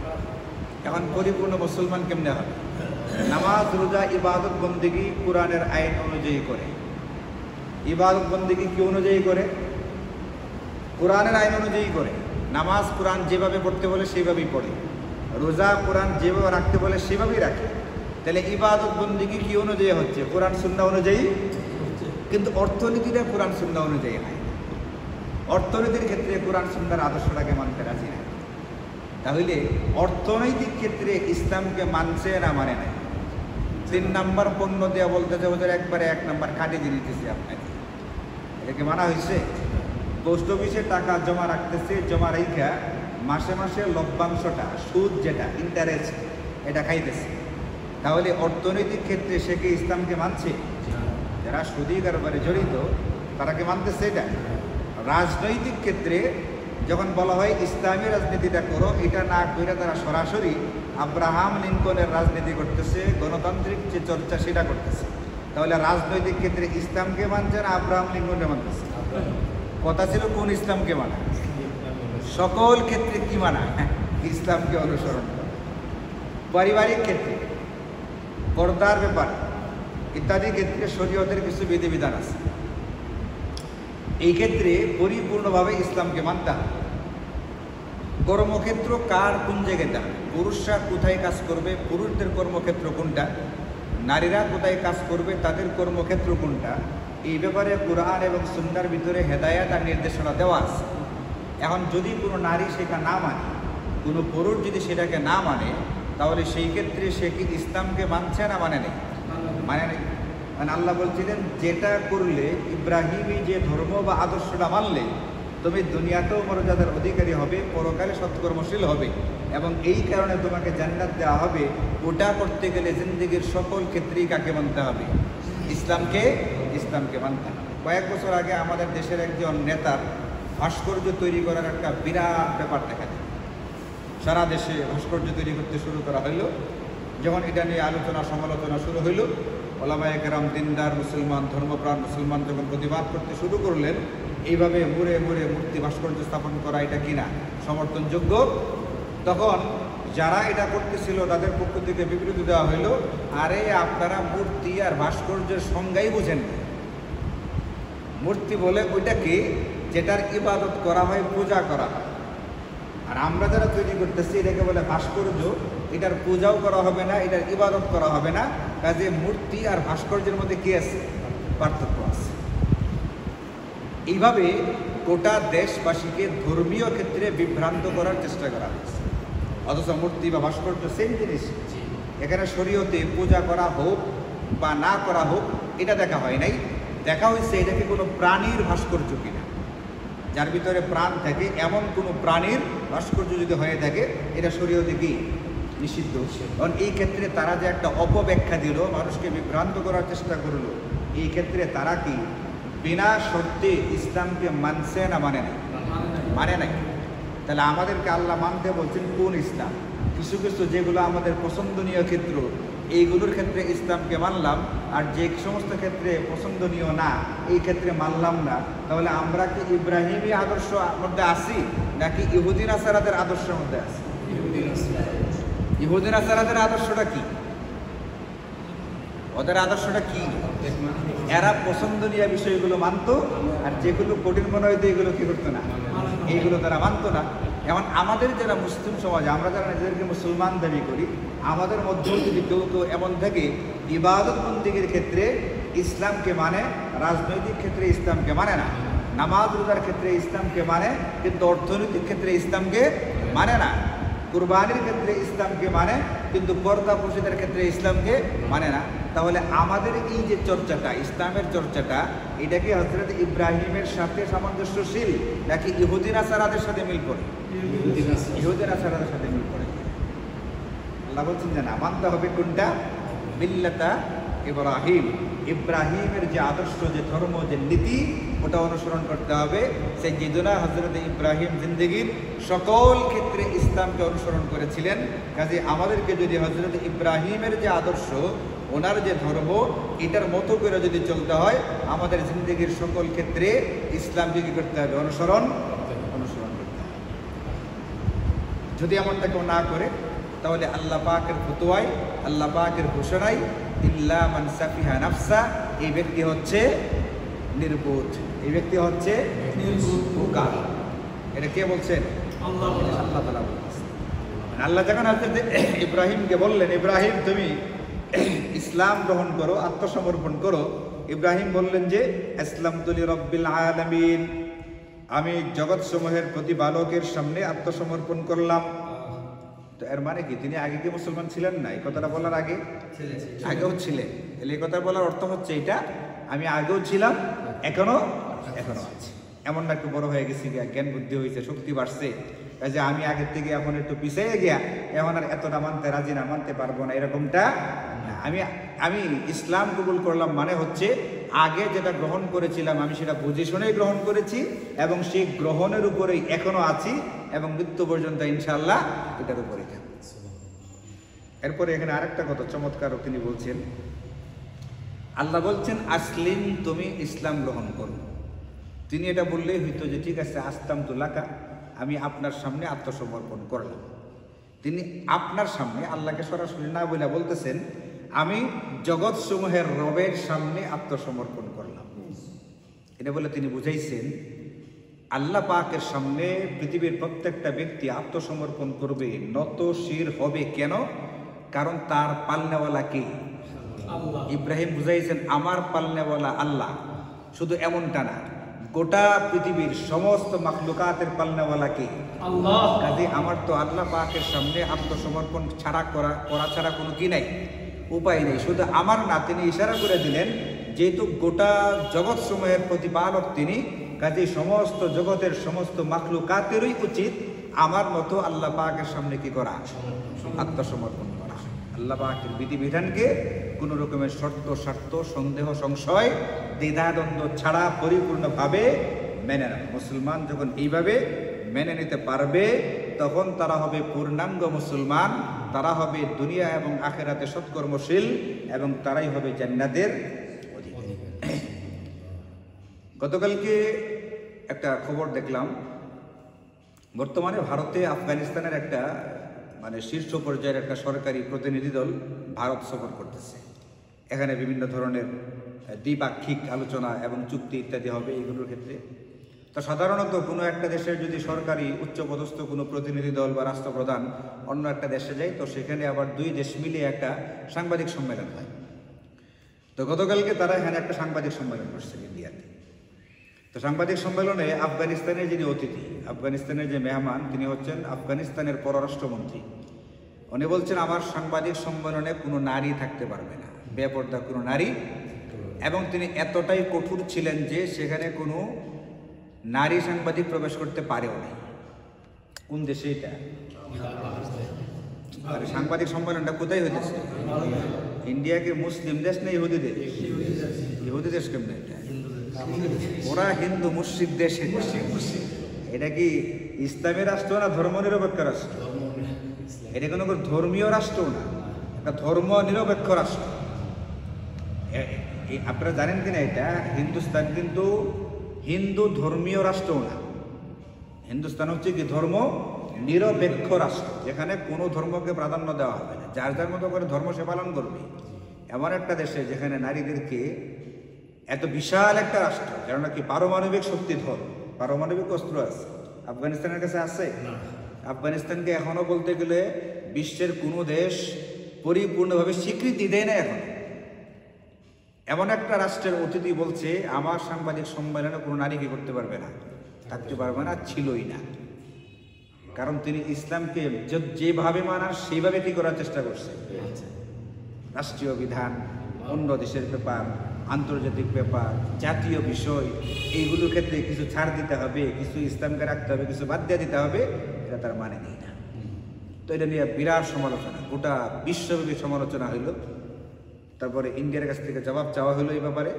এখন পরিপূর্ণ মুসলমান কেমনে হবে? নামাজ রোজা ইবাদত বন্দেগী কোরআনের আইন অনুযায়ী করে। ইবাদত বন্দেগী কি অনুযায়ী করে? কোরআনের আইন অনুযায়ী করে। নামাজ কোরআন যেভাবে পড়তে বলে সেইভাবেই পড়ে, রোজা কোরআন যেভাবে রাখতে বলে সেভাবেই রাখে। তাহলে ইবাদত বন্দেগী কি অনুযায়ী হচ্ছে? কোরআন সুন্নাহ অনুযায়ী। কিন্তু অর্থনীতিটা কোরআন সুন্নাহ অনুযায়ী হয়। অর্থনীতির ক্ষেত্রে কোরআন সুন্নাহর আদর্শটাকে মানতে রাজি না। তাহলে অর্থনৈতিক ক্ষেত্রে ইসলামকে মানছে না মানে নাই? 3 নাম্বার পণ্য দেওয়া বলতেছে ওদের একবারে 1 নাম্বার কাটিয়ে দিয়ে দিতেছে আপনাকে, এটাকে মানা হয়েছে? পোস্ট অফিসে টাকা জমা রাখতেছে, জমা রেখা মাসে মাসে লভ্যাংশটা, সুদ যেটা ইন্টারেস্ট, এটা খাইতেছে। তাহলে অর্থনৈতিক ক্ষেত্রে সে কি ইসলামকে মানছে? যারা সুদী কারবারে জড়িত তারা কি মানতেছে এটা? রাজনৈতিক ক্ষেত্রে যখন বলা হয় ইসলামী রাজনীতিটা করো, এটা না করে তারা সরাসরি আব্রাহাম লিঙ্কনের রাজনীতি করতেছে, গণতান্ত্রিক যে চর্চা সেটা করতেছে। তাহলে রাজনৈতিক ক্ষেত্রে ইসলামকে মানছে না আব্রাহাম লিঙ্কনকে মানতেছে? কথা ছিল কোন ইসলামকে মানা? সকল ক্ষেত্রে কি মানা? ইসলামকে অনুসরণ করা। পারিবারিক ক্ষেত্রে, পর্দার ব্যাপার ইত্যাদি ক্ষেত্রে শরীয়তের কিছু বিধিবিধান আছে। এই ক্ষেত্রে পরিপূর্ণভাবে ইসলামকে মানতে হবে। কর্মক্ষেত্র কার কোন জায়গাটা, পুরুষরা কোথায় কাজ করবে, পুরুষদের কর্মক্ষেত্র কোনটা, নারীরা কোথায় কাজ করবে, তাদের কর্মক্ষেত্র কোনটা, এই ব্যাপারে কুরআন এবং সুন্নাহর ভিতরে হেদায়েত আর নির্দেশনা দেওয়া আছে। এখন যদি কোনো নারী সেটা না মানে, কোনো পুরুষ যদি সেটাকে না মানে, তাহলে সেই ক্ষেত্রে সে কি ইসলামকে মানছে না মানে নেই? মানে নেই। মানে আল্লাহ বলছিলেন, যেটা করলে ইব্রাহিমী যে ধর্ম বা আদর্শটা মানলে তুমি দুনিয়াতেও মর্যাদার অধিকারী হবে, পরকালে সৎকর্মশীল হবে এবং এই কারণে তোমাকে জান্নাত দেওয়া হবে। ওটা করতে গেলে জিন্দেগির সকল ক্ষেত্রেই কাকে মানতে হবে? ইসলামকে। ইসলামকে মানতে হবে। কয়েক বছর আগে আমাদের দেশের একজন নেতার ভাস্কর্য তৈরি করার একটা বিরাট ব্যাপার দেখা যায়। সারা দেশে ভাস্কর্য তৈরি করতে শুরু করা হইল। যখন এটা নিয়ে আলোচনা সমালোচনা শুরু হইল, ওলামায়ে কেরাম, দিনদার মুসলমান, ধর্মপ্রাণ মুসলমান যখন প্রতিবাদ করতে শুরু করলেন, এইভাবে মুড়ে মুড়ে মূর্তি ভাস্কর্য স্থাপন করা এটা কিনা সমর্থনযোগ্য, তখন যারা এটা করতেছিল তাদের পক্ষ থেকে বিবৃতি দেওয়া হইল, আরে আপনারা মূর্তি আর ভাস্কর্যের সংজ্ঞাই বুঝেন না। মূর্তি বলে ওইটাকে যেটার ইবাদত করা হয়, পূজা করা হয়, আর আমরা যারা তৈরি করতেছি এটাকে বলে ভাস্কর্য। এটার পূজাও করা হবে না, এটার ইবাদত করা হবে না। কাজে মূর্তি আর ভাস্কর্যের মধ্যে কি আছে? পার্থক্য আছে। এইভাবে গোটা দেশবাসীকে ধর্মীয় ক্ষেত্রে বিভ্রান্ত করার চেষ্টা করা হয়েছে। অথচ মূর্তি বা ভাস্কর্য সেম জিনিস। এখানে শরীয়তে পূজা করা হোক বা না করা হোক এটা দেখা হয় নাই। দেখা হয়েছে এটাকে কোনো প্রাণীর ভাস্কর্য কিনা, যার ভিতরে প্রাণ থাকে এমন কোনো প্রাণীর ভাস্কর্য যদি হয়ে থাকে এটা শরীয়তে কি নিষিদ্ধ। কারণ এই ক্ষেত্রে তারা যে একটা অপব্যাখ্যা দিল, মানুষকে বিভ্রান্ত করার চেষ্টা করলো, এই ক্ষেত্রে তারা কি বিনা শর্তে ইসলামকে মানছে না মানে নাই? মানে নাই। তাহলে আমাদেরকে আল্লাহ মানতে বলছেন কোন ইসলাম? কিছু কিছু যেগুলো আমাদের পছন্দনীয় ক্ষেত্র, এইগুলোর ক্ষেত্রে ইসলামকে মানলাম, আর যে সমস্ত ক্ষেত্রে পছন্দনীয় না এই ক্ষেত্রে মানলাম না। তাহলে আমরা কি ইব্রাহিমী আদর্শ মধ্যে আছি নাকি ইহুদি নাসারাদের আদর্শের মধ্যে আছি? ইহুদি নাসারাদের আদর্শটা কি? ওদের আদর্শটা কি? এরা পছন্দনীয় বিষয়গুলো মানতো, আর যেগুলো কঠিন মনে হইতো এগুলো কি করতো না, এইগুলো তারা মানতো না। যেমন আমাদের যারা মুসলিম সমাজ, আমরা যারা নিজেদেরকে মুসলমান দাবি করি, আমাদের মধ্যেও যদি কেউ কেউ এমন থাকে ইবাদত বন্দেগীর ক্ষেত্রে ইসলামকে মানে, রাজনৈতিক ক্ষেত্রে ইসলামকে মানে না, নামাজ রোজার ক্ষেত্রে ইসলামকে মানে কিন্তু অর্থনৈতিক ক্ষেত্রে ইসলামকে মানে না, কুরবানির ক্ষেত্রে ইসলামকে মানে কিন্তু পর্দা প্রসিদের ক্ষেত্রে ইসলামকে মানে না, তাহলে আমাদের এই যে চর্চাটা, ইসলামের চর্চাটা, এটাকে হযরত ইব্রাহিমের সাথে সামঞ্জস্যশীল নাকি ইহুদি নাসারাদের সাথে মিল করে? ইহুদি নাসারাদের সাথে মিল করে। আল্লাহ বলছেন যে না, মানতে হবে কোনটা? মিল্লাতা ইব্রাহিম। ইব্রাহিমের যে আদর্শ, যে ধর্ম, যে নীতি, ওটা অনুসরণ করতে হবে। সেই জিদুনা হযরত ইব্রাহিম জিন্দেগির সকল ক্ষেত্রে ইসলামকে অনুসরণ করেছিলেন। কাজে আমাদেরকে যদি হযরত ইব্রাহিমের যে আদর্শ, ওনার যে ধর্ম, এটার মতো করে যদি চলতে হয়, আমাদের জিন্দেগির সকল ক্ষেত্রে ইসলামকে কি করতে হবে? অনুসরণ করতে হবে। যদি এমনটা কেউ না করে, তাহলে আল্লাহ পাকের ফতোয়ায়, আল্লাহ পাকের ঘোষণায় ইল্লা মান সাফিহা নাফসা, এই ব্যক্তি হচ্ছে নির্বোধ, এই ব্যক্তি হচ্ছে বোকা। এটা কে বলছেন? আল্লাহ তাআলা বলছেন। আল্লাহ যখন হযরত ইব্রাহিমকে বললেন, ইব্রাহিম তুমি ইসলাম গ্রহণ করো, আত্মসমর্পণ করো, ইব্রাহিম বললেন যে আসলামতু লিরাব্বিল আলামিন, আমি জগৎসমূহের প্রতিপালকের সামনে আত্মসমর্পণ করলাম। তো এর মানে কি তিনি আগে কি মুসলমান ছিলেন না? এই কথাটা বলার আগে আগেও ছিলেন। এই কথা বলার অর্থ হচ্ছে এটা, আমি আগেও ছিলাম, এখনো আছি। এমন না একটু বড় হয়ে গেছি, জ্ঞান বুদ্ধি হয়েছে, শক্তি বাড়ছে, কাজে আমি আগের থেকে এখন একটু পিছিয়ে গিয়া এখন আর এতটা মানতে রাজি না, মানতে পারবো না, এরকমটা না। আমি ইসলাম কবুল করলাম মানে হচ্ছে আগে যেটা গ্রহণ করেছিলাম আমি সেটা বুঝে শুনেই গ্রহণ করেছি, এবং সেই গ্রহণের উপরেই এখনো আছি, এবং মৃত্যু পর্যন্ত ইনশাআল্লাহ এটার উপরেই থাকবো। এরপরে এখানে আরেকটা কথা চমৎকার তিনি বলছেন, আল্লাহ বলছেন আসলিম, তুমি ইসলাম গ্রহণ করো। তিনি এটা বললেই হইতো যে ঠিক আছে, আসলামতু লাকা, আমি আপনার সামনে আত্মসমর্পণ করলাম। তিনি আপনার সামনে, আল্লাহকে সরাসরি না বলে বলতেছেন আমি জগৎ সমূহের রবের সামনে আত্মসমর্পণ করলাম। এটা বলে তিনি বুঝাইছেন আল্লাহ পাকের সামনে পৃথিবীর প্রত্যেকটা ব্যক্তি আত্মসমর্পণ করবে, নত শির হবে। কেন? কারণ তার পালনেওয়ালা কে? ইব্রাহিম বুঝাইছেন আমার পালনেওয়ালা আল্লাহ। শুধু এমনটা না, গোটা পৃথিবীর সমস্ত মাখলুকাতের পালনেওয়ালা কে? আল্লাহ। কাজে আমার তো আল্লাহ পাকের সামনে আত্মসমর্পণ ছাড়া করা ছাড়া কোনো কি নাই, উপায় নেই। শুধু আমার না, তিনি ইশারা করে দিলেন যেহেতু গোটা জগৎ সমূহের প্রতিপালক তিনি, কাজে সমস্ত জগতের সমস্ত মাখলুকাতেরই উচিত আমার মতো আল্লাহ পাকের সামনে কি করা? আত্মসমর্পণ করা। আল্লাহ পাকের বিধিবিধানকে কোনো রকমের শর্ত, স্বার্থ, সন্দেহ, সংশয়, দ্বিধাদ্বন্দ্ব ছাড়া পরিপূর্ণভাবে মেনে নেয়। মুসলমান যখন এইভাবে মেনে নিতে পারবে, তখন তারা হবে পূর্ণাঙ্গ মুসলমান, তারা হবে দুনিয়া এবং আখিরাতে সৎকর্মশীল, এবং তারাই হবে জান্নাতের অধিকারী। গতকালকে একটা খবর দেখলাম, বর্তমানে ভারতে আফগানিস্তানের একটা শীর্ষ পর্যায়ের একটা সরকারি প্রতিনিধি দল ভারত সফর করতেছে। এখানে বিভিন্ন ধরনের দ্বিপাক্ষিক আলোচনা এবং চুক্তি ইত্যাদি হবে এগুলোর ক্ষেত্রে। তো সাধারণত কোনো একটা দেশের যদি সরকারি উচ্চপদস্থ কোনো প্রতিনিধি দল বা রাষ্ট্রপ্রধান অন্য একটা দেশে যায়, তো সেখানে আবার দুই দেশ মিলিয়ে একটা সাংবাদিক সম্মেলন হয়। তো গতকালকে তারা এখানে একটা সাংবাদিক সম্মেলন করছে ইন্ডিয়াতে। তো সাংবাদিক সম্মেলনে আফগানিস্তানের যিনি অতিথি, আফগানিস্তানের যে মেহমান, তিনি হচ্ছেন আফগানিস্তানের পররাষ্ট্রমন্ত্রী। উনি বলছেন আমার সাংবাদিক সম্মেলনে কোনো নারী থাকতে পারবে না, বেপর্দা কোনো নারী। এবং তিনি এতটাই কঠোর ছিলেন যে সেখানে কোনো নারী সাংবাদিক প্রবেশ করতে পারেও না। কোন দেশে এটা? আর সাংবাদিক সম্মেলনটা কোথায় হইতেছে? ইন্ডিয়াকে মুসলিম দেশ না ইহুদি দেশ? ইহুদি দেশ কেমন এটা? ওরা হিন্দু মুসলিম দেশ। এটা কি ইসলামী রাষ্ট্র না ধর্ম নিরপেক্ষ রাষ্ট্র? এটা কোনো ধর্মীয় রাষ্ট্র না, একটা ধর্ম নিরপেক্ষ রাষ্ট্র। আপনারা জানেন কিনা এটা? হিন্দুস্তান কিন্তু হিন্দু ধর্মীয় রাষ্ট্র না। হিন্দুস্তান হচ্ছে কি ধর্ম নিরপেক্ষ রাষ্ট্র, যেখানে কোনো ধর্মকে প্রাধান্য দেওয়া হবে না, যার যার মতো করে ধর্ম সে পালন করবে। এমন একটা দেশে যেখানে নারীদেরকে, এত বিশাল একটা রাষ্ট্র যারা নাকি পারমাণবিক শক্তিধর, পারমাণবিক অস্ত্র আছে, আফগানিস্তানের কাছে আছে। আফগানিস্তানকে এখনো বলতে গেলে বিশ্বের কোনো দেশ পরিপূর্ণভাবে স্বীকৃতি দেয় না এখন। এমন একটা রাষ্ট্রের অতিথি বলছে আমার সাংবাদিক সম্মেলনে কোনো নারী কি করতে পারবে না, থাকতে পারবে না, ছিলই না। কারণ তিনি ইসলামকে যেভাবে মানার সেইভাবে কি করার চেষ্টা করছে। রাষ্ট্রীয় বিধান, অন্য দেশের ব্যাপার, আন্তর্জাতিক ব্যাপার, জাতীয় বিষয়, এইগুলোর ক্ষেত্রে কিছু ছাড় দিতে হবে, কিছু ইসলামকে রাখতে হবে, কিছু বাদ দিয়ে দিতে হবে, এটা তার মানে নেই না। তো এটা নিয়ে বিরাট সমালোচনা, গোটা বিশ্বব্যাপী সমালোচনা হইল। তারপরে ইন্ডিয়ার কাছ থেকে জবাব চাওয়া হলো এই ব্যাপারে।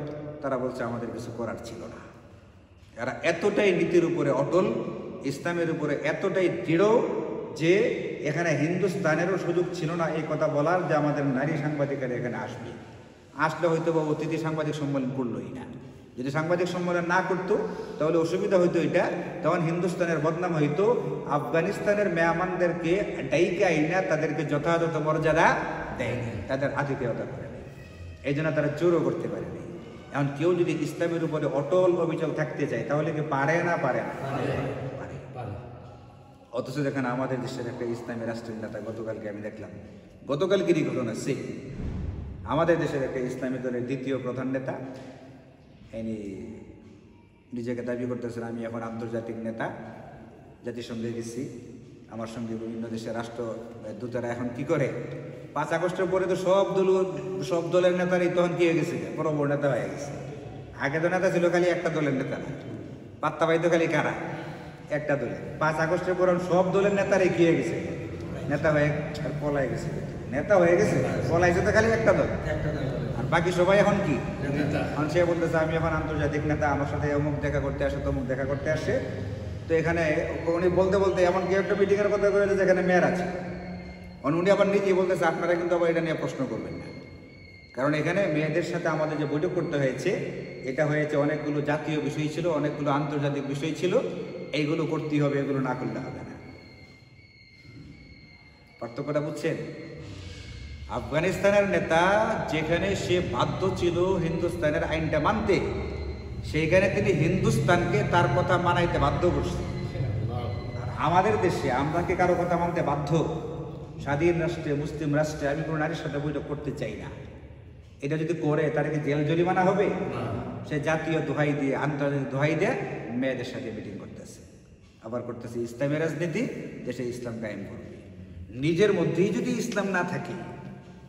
তারা বলছে আমাদের কিছু করার ছিল না। এরা এতটাই নীতির উপরে অটল, ইসলামের উপরে এতটাই দৃঢ় যে এখানে হিন্দুস্তানেরও সুযোগ ছিল না এই কথা বলার যে আমাদের নারী সাংবাদিকেরা এখানে আসলে হয়তো বা অতিথি সাংবাদিক সম্মেলন করলোই না। যদি সাংবাদিক সম্মেলন না করতো তাহলে অসুবিধা হইতো এটা, তখন হিন্দুস্তানের বদনাম হইতো। আফগানিস্তানের মেহমানদেরকে ডাইকে আইনা তাদেরকে যথাযথ মর্যাদা দেয় না, তাদের আতিথেয়তা করে নেয়, এই জন্য তারা চোরও করতে পারেনি। এখন কেউ যদি ইসলামের উপরে অটল অবিচল থাকতে চায় তাহলে কি পারে না? পারে না, পারে। অথচ দেখেন আমাদের দেশের একটা ইসলামী রাষ্ট্রের নেতা, গতকালকে আমি দেখলাম, গতকালকেরই ঘটনা, সে আমাদের দেশের একটা ইসলামী দলের দ্বিতীয় প্রধান নেতা, ইনি নিজেকে দাবি করতেছেন আমি এখন আন্তর্জাতিক নেতা, জাতিসংঘে গেছি, আমার সঙ্গে বিভিন্ন দেশের রাষ্ট্রদূতেরা এখন কি করে, 5 আগস্টের পরে তো সব দলের নেতারই তখন কি হয়ে গেছে, বড় বড় নেতা হয়ে গেছে। আগে তো নেতা ছিল খালি একটা দলের নেতা না, পাত্তা পাইতো খালি কারা, একটা দলের। 5 আগস্টের পর সব দলের নেতারই কি হয়ে গেছে, নেতা হয়ে পলাই গেছে, নেতা হয়ে গেছে, পলাইছে তো খালি একটা দল, আর বাকি সবাই এখন কি, এখন সে বলতেছে আমি এখন আন্তর্জাতিক নেতা, আমার সাথে অমুক দেখা করতে আসে, তমুক দেখা করতে আসে। তো এখানে উনি বলতে বলতে এমন কি একটা মিটিংয়ের কথা বলেছে যেখানে মেয়র আছে, উনি আবার নিজেই বলতেছে আপনারা কিন্তু আবার এটা নিয়ে প্রশ্ন করবেন না, কারণ এখানে মেয়েদের সাথে আমাদের যে বৈঠক করতে হয়েছে এটা হয়েছে অনেকগুলো জাতীয় বিষয় ছিল, অনেকগুলো আন্তর্জাতিক বিষয় ছিল, এইগুলো করতেই হবে, এগুলো না করলে হবে না। পার্থক্যটা বুঝছেন? আফগানিস্তানের নেতা যেখানে সে বাধ্য ছিল হিন্দুস্তানের আইনটা মানতে, সেইখানে তিনি হিন্দুস্তানকে তার কথা মানাইতে বাধ্য করছে। আর আমাদের দেশে আমরা কি কারো কথা মানতে বাধ্য? স্বাধীন রাষ্ট্রে, মুসলিম রাষ্ট্রে আমি কোনো নারীর সাথে বৈঠক করতে চাই না, এটা যদি করে তার কি জেল জরিমানা হবে? সে জাতীয় দোহাই দিয়ে, আন্তর্জাতিক দোহাই দিয়ে মেয়েদের সাথে মিটিং করতেছে, আবার করতেছে ইসলামী রাজনীতি, দেশে ইসলাম কায়েম করবে। নিজের মধ্যেই যদি ইসলাম না থাকে,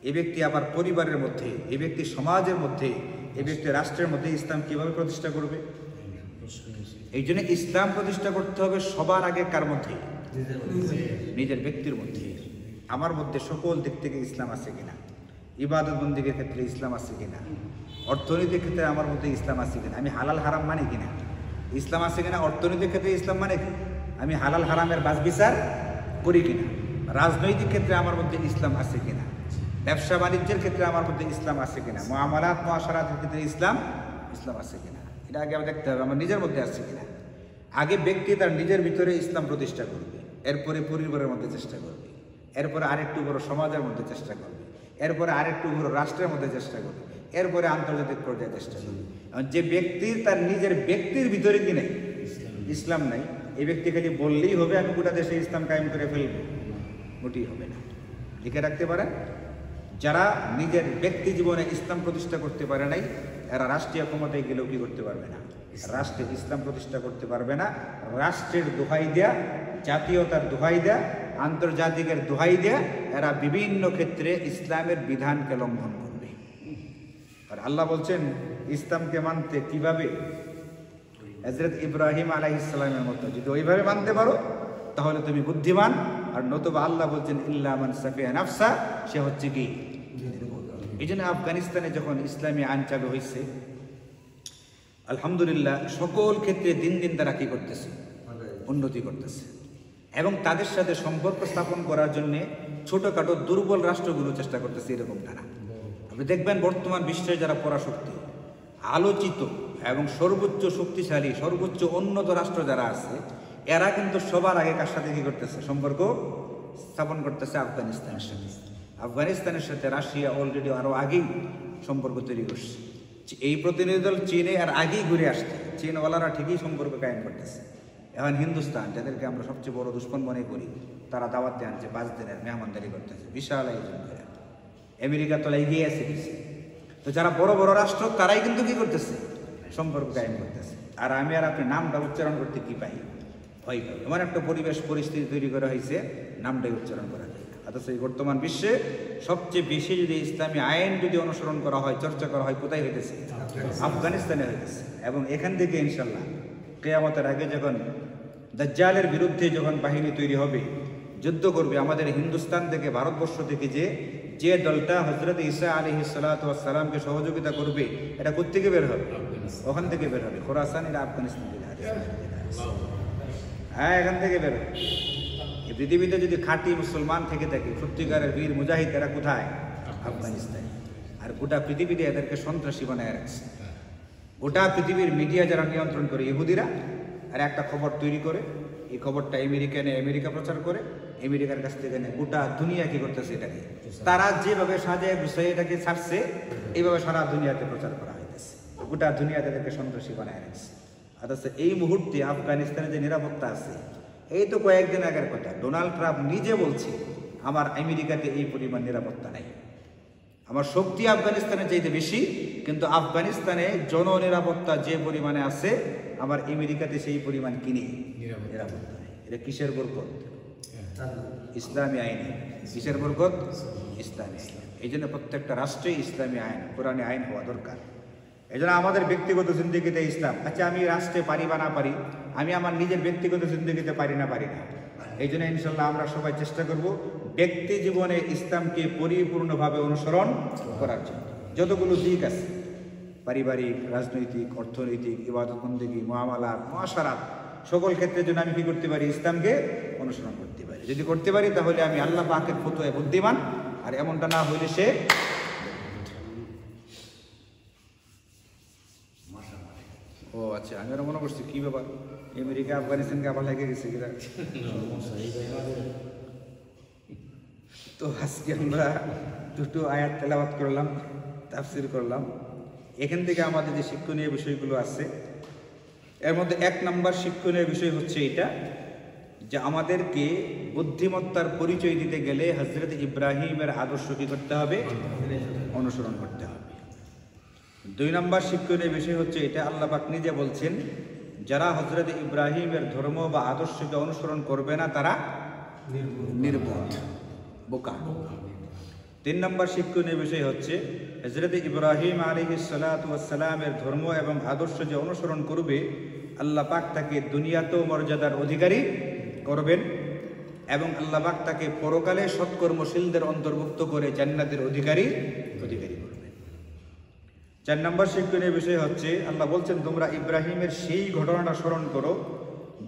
এ ব্যক্তি আবার পরিবারের মধ্যে, এ ব্যক্তি সমাজের মধ্যে, এ ব্যক্তি রাষ্ট্রের মধ্যে ইসলাম কিভাবে প্রতিষ্ঠা করবে? এই জন্য ইসলাম প্রতিষ্ঠা করতে হবে সবার আগে কার মধ্যে? নিজের ব্যক্তির মধ্যে। আমার মধ্যে সকল দিক থেকে ইসলাম আছে কিনা, ইবাদত বন্দিগের ক্ষেত্রে ইসলাম আছে কিনা, অর্থনীতির ক্ষেত্রে আমার মধ্যে ইসলাম আছে কিনা, আমি হালাল হারাম মানি কিনা, ইসলাম আছে কিনা, অর্থনীতির ক্ষেত্রে ইসলাম মানে কি, আমি হালাল হারামের বাছ বিচার করি কিনা, রাজনৈতিক ক্ষেত্রে আমার মধ্যে ইসলাম আছে কিনা, ব্যবসা বাণিজ্যের ক্ষেত্রে আমার মধ্যে ইসলাম আছে কিনা, মুআমালাত মুআশারাতের ক্ষেত্রে ইসলাম আছে কিনা, এটা আগে আমি দেখতে হবে আমার নিজের মধ্যে আছে কিনা। আগে ব্যক্তি তার নিজের ভিতরে ইসলাম প্রতিষ্ঠা করবে, এরপরে পরিবারের মধ্যে চেষ্টা করবে, এরপরে আরেকটু বড় সমাজের মধ্যে চেষ্টা করবে, এরপরে আরেকটু বড় রাষ্ট্রের মধ্যে চেষ্টা করবে, এরপরে আন্তর্জাতিক পর্যায়ে চেষ্টা করবে। যে ব্যক্তির তার নিজের ব্যক্তির ভিতরে কি নেই, ইসলাম নাই, এই ব্যক্তি খালি বললেই হবে আমি গোটা দেশে ইসলাম কায়েম করে ফেলবো, মোটেই হবে না। লিখে রাখতে পারেন, যারা নিজের ব্যক্তি জীবনে ইসলাম প্রতিষ্ঠা করতে পারে নাই, এরা রাষ্ট্রীয় ক্ষমতায় গেলেও কি করতে পারবে না, রাষ্ট্রে ইসলাম প্রতিষ্ঠা করতে পারবে না। রাষ্ট্রের দোহাই দেয়া, জাতীয়তার দোহাই দেয়া, আন্তর্জাতিকের দোহাই দেয়া, এরা বিভিন্ন ক্ষেত্রে ইসলামের বিধানকে লঙ্ঘন করবে। আর আল্লাহ বলছেন ইসলামকে মানতে কিভাবে, হযরত ইব্রাহিম আলাইহিস সালামের মতো যদি ওইভাবে মানতে পারো তাহলে তুমি বুদ্ধিমান। আর নতুবা আল্লাহ বলছেন ইল্লা মান সাফিয়া নাফসা, সে হচ্ছে কি। এই জন্য আফগানিস্তানে যখন ইসলামী আইন চালু হয়েছে, আলহামদুলিল্লাহ সকল ক্ষেত্রে দিন দিন তারা কি করতেছে, উন্নতি করতেছে। এবং তাদের সাথে সম্পর্ক স্থাপন করার জন্য ছোটখাটো দুর্বল রাষ্ট্রগুলো চেষ্টা করতেছে এরকম তারা। আপনি দেখবেন বর্তমান বিশ্বের যারা পরাশক্তি, আলোচিত এবং সর্বোচ্চ শক্তিশালী, সর্বোচ্চ উন্নত রাষ্ট্র যারা আছে, এরা কিন্তু সবার আগে কার সাথে কি করতেছে, সম্পর্ক স্থাপন করতেছে আফগানিস্তানের সাথে। আফগানিস্তানের সাথে রাশিয়া অলরেডি আরও আগেই সম্পর্ক তৈরি করছে। এই প্রতিনিধি দল চীনে আর আগেই ঘুরে আসছে, চীনওয়ালারা ঠিকই সম্পর্ক কায়েম করতেছে। এখন হিন্দুস্তান, যাদেরকে আমরা সবচেয়ে বড় দুশ্মন মনে করি, তারা দাওয়াত দিয়ে আনছে, 5 দিনের মেহমানদারি করতেছে, বিশাল আয়োজন করে। আমেরিকা তো এগিয়ে আছে কিছু। তো যারা বড় বড় রাষ্ট্র তারাই কিন্তু কি করতেছে, সম্পর্ক কায়েম করতেছে। আর আমি আর আপনি নামটা উচ্চারণ করতে কি পাই, ভয় পাই। এমন একটা পরিবেশ পরিস্থিতি তৈরি করা হয়েছে, নামটাই উচ্চারণ করা যায় না। অথচ এই বর্তমান বিশ্বে সবচেয়ে বেশি যদি ইসলামী আইন যদি অনুসরণ করা হয়, চর্চা করা হয়, কোথায় হইতেছে, আফগানিস্তানে হইতেছে। এবং এখান থেকে ইনশাল্লাহ কিয়ামতের আগে যখন দাজ্জালের বিরুদ্ধে যখন বাহিনী তৈরি হবে, যুদ্ধ করবে, আমাদের হিন্দুস্তান থেকে, ভারতবর্ষ থেকে যে দলটা হযরত ঈসা আলাইহিস সালাতু ওয়াস সালামকে সহযোগিতা করবে, এটা কোত্থেকে বের হবে, ওখান থেকে বের হবে। খোরাসান এটা আফগানিস্তান থেকে, হ্যাঁ এখান থেকে বের হবে। এই পৃথিবীতে যদি খাঁটি মুসলমান থেকে থাকে, সত্যিকারের বীর মুজাহিদ, এরা কোথায়, আফগানিস্তানে। আর গোটা পৃথিবীতে এদেরকে সন্ত্রাসী বানায় রাখছে। গোটা পৃথিবীর মিডিয়া যারা নিয়ন্ত্রণ করে ইহুদিরা, আর একটা খবর তৈরি করে, এই খবরটা আমেরিকা প্রচার করে, আমেরিকার কাছ থেকে গোটা দুনিয়া কি করতেছে এটাকে, তারা যেভাবে সাজায় গুছায় এটাকে ছাড়ছে, এইভাবে সারা দুনিয়াতে প্রচার করা হইতেছে। গোটা দুনিয়া তাদেরকে সন্ত্রাসী বানায় রাখছে। অথচ এই মুহূর্তে আফগানিস্তানে যে নিরাপত্তা আছে, এই তো কয়েকদিন আগের কথা, ডোনাল্ড ট্রাম্প নিজে বলছে আমার আমেরিকাতে এই পরিমাণ নিরাপত্তা নাই, আমার শক্তি আফগানিস্তানের চাইতে বেশি, কিন্তু আফগানিস্তানে জননিরাপত্তা যে পরিমাণে আছে, আমার আমেরিকাতে সেই পরিমাণ কিনে নিরাপত্তা নেই। এটা কিসের বরকত, ইসলামী আইন। কিসের বরকত, ইসলামী আইন। এই জন্য প্রত্যেকটা রাষ্ট্রে ইসলামী আইন, কোরআনী আইন হওয়া দরকার। এই জন্য আমাদের ব্যক্তিগত জিন্দগিতে ইসলাম, আচ্ছা আমি রাষ্ট্রে পারি বা না পারি, আমি আমার নিজের ব্যক্তিগত জিন্দগিতে পারি না, এই জন্য ইনশাল্লাহ আমরা সবাই চেষ্টা করব ব্যক্তি জীবনে ইসলামকে পরিপূর্ণভাবে অনুসরণ করার জন্য। যতগুলো দিক আছে, পারিবারিক, রাজনৈতিক, অর্থনৈতিক, ইবাদত বন্দেগী, মুআমালাত, মুআশারাত, সকল ক্ষেত্রের জন্য আমি কি করতে পারি, ইসলামকে অনুসরণ করতে পারি। যদি করতে পারি তাহলে আমি আল্লাহ পাকের ফতোয়ায় বুদ্ধিমান, আর এমনটা না হইলে সে ও আচ্ছা, আমি আরো মনে করছি কি ব্যাপার, আমেরিকা আফগানিস্তানকে আবার লেগে গেছে কিনা। তো আজকে আমরা দুটো আয়াত তেলাওয়াত করলাম, তাফসির করলাম। এখান থেকে আমাদের যে শিক্ষণীয় বিষয়গুলো আছে, এর মধ্যে 1 নম্বর শিক্ষণীয় বিষয় হচ্ছে এটা, যে আমাদেরকে বুদ্ধিমত্তার পরিচয় দিতে গেলে হযরত ইব্রাহিমের আদর্শ কি করতে হবে, অনুসরণ করতে হবে। 2 নম্বর শিক্ষণীয় বিষয় হচ্ছে এটা, আল্লাহ পাক নিজে বলছেন যারা হযরত ইব্রাহিমের ধর্ম বা আদর্শকে অনুসরণ করবে না তারা নির্বোধ, বোকা। 3 নম্বর শিক্ষণীয় বিষয় হচ্ছে হযরত ইব্রাহিম আলাইহিস সালাতু ওয়াস সালামের ধর্ম এবং আদর্শ যে অনুসরণ করবে, আল্লাহ পাক তাকে দুনিয়াতেও মর্যাদার অধিকারী করবেন, এবং আল্লাহ পাক তাকে পরকালে সৎকর্মশীলদের অন্তর্ভুক্ত করে জান্নাতের অধিকারী করবেন। 4 নম্বর শিক্ষণীয় বিষয় হচ্ছে আল্লাহ বলছেন তোমরা ইব্রাহিমের সেই ঘটনাটা স্মরণ করো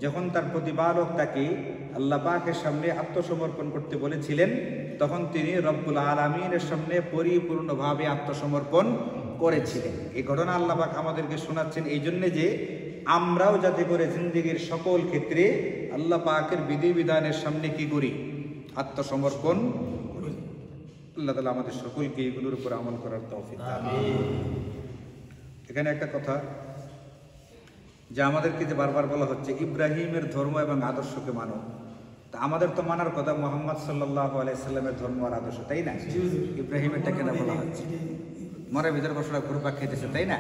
যখন তার প্রতিপালক তাকে আল্লাহ পাকের সামনে আত্মসমর্পণ করতে বলেছিলেন, তখন তিনি রব্বুল আলামিনের সামনে পরিপূর্ণভাবে আত্মসমর্পণ করেছিলেন। এই ঘটনা আল্লাহ পাক আমাদেরকে শোনাচ্ছেন এই জন্যে যে আমরাও যাতে করে জিন্দেগির সকল ক্ষেত্রে আল্লাহ পাকের বিধিবিধানের সামনে কি করি, আত্মসমর্পণ করি। আল্লাহ তাআলা আমাদের সকলকে এগুলোর উপর আমল করার তৌফিক দান করুন। এখানে একটা কথা, যে আমাদেরকে যে বারবার বলা হচ্ছে ইব্রাহিমের ধর্ম এবং আদর্শকে মানো, তা আমাদের তো মানার কথা মোহাম্মদ সাল্লাল্লাহু আলাইহি সাল্লামের ধর্ম আর আদর্শ, তাই না? ইব্রাহিমেরটা কেন বলা হচ্ছে? মনের ভিতরে বসরা ঘুরপাক খেতেছে, তাই না?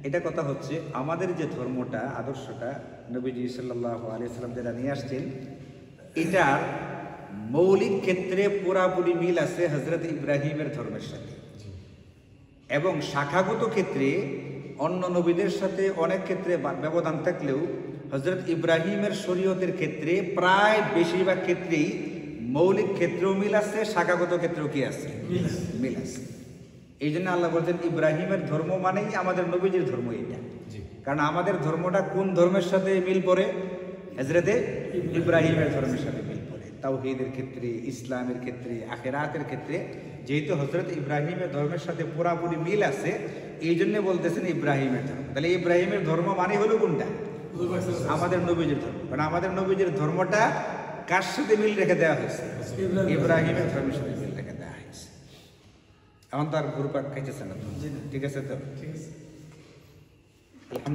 এটা কথা হচ্ছে আমাদের যে ধর্মটা আদর্শটা নবীজি সাল্লাল্লাহু আলাইহি সাল্লাম যেটা নিয়ে আসছেন, এটার মৌলিক ক্ষেত্রে পুরাপুরি মিল আছে হযরত ইব্রাহিমের ধর্মের সাথে, এবং শাখাগত ক্ষেত্রে অন্য নবীদের সাথে অনেক ক্ষেত্রে ব্যবধান থাকলেও হযরত ইব্রাহিমের শরীয়তের ক্ষেত্রে প্রায় বেশিরভাগ ক্ষেত্রেই মৌলিক ক্ষেত্রেও মিল আছে, শাখাগত ক্ষেত্রেও কি আছে? মিল আছে। এই জন্য আল্লাহ বলছেন ইব্রাহিমের ধর্ম মানেই আমাদের নবীজির ধর্ম এটা। কারণ আমাদের ধর্মটা কোন ধর্মের সাথে মিল পড়ে? হযরতে ইব্রাহিমের ধর্মের সাথে মিল পড়ে। তাওহীদের ক্ষেত্রে, ইসলামের ক্ষেত্রে, আখিরাতের ক্ষেত্রে যেহেতু হযরত ইব্রাহিমের ধর্মের সাথে পুরাপুরি মিল আছে, এই জন্য বলতেছেন ইব্রাহিমের ধর্ম। তাহলে ইব্রাহিমের ধর্ম মানে হলো কোনটা? আমাদের নবীজির ধর্ম। কারণ আমাদের নবীজির ধর্মটা কার সাথে মিল রেখে দেওয়া হয়েছে? ইব্রাহিমের ধর্মের সাথে মিল রেখে দেওয়া হয়েছে। এখন তো আর ঘুরপাক খাইতেছে না, ঠিক আছে তো?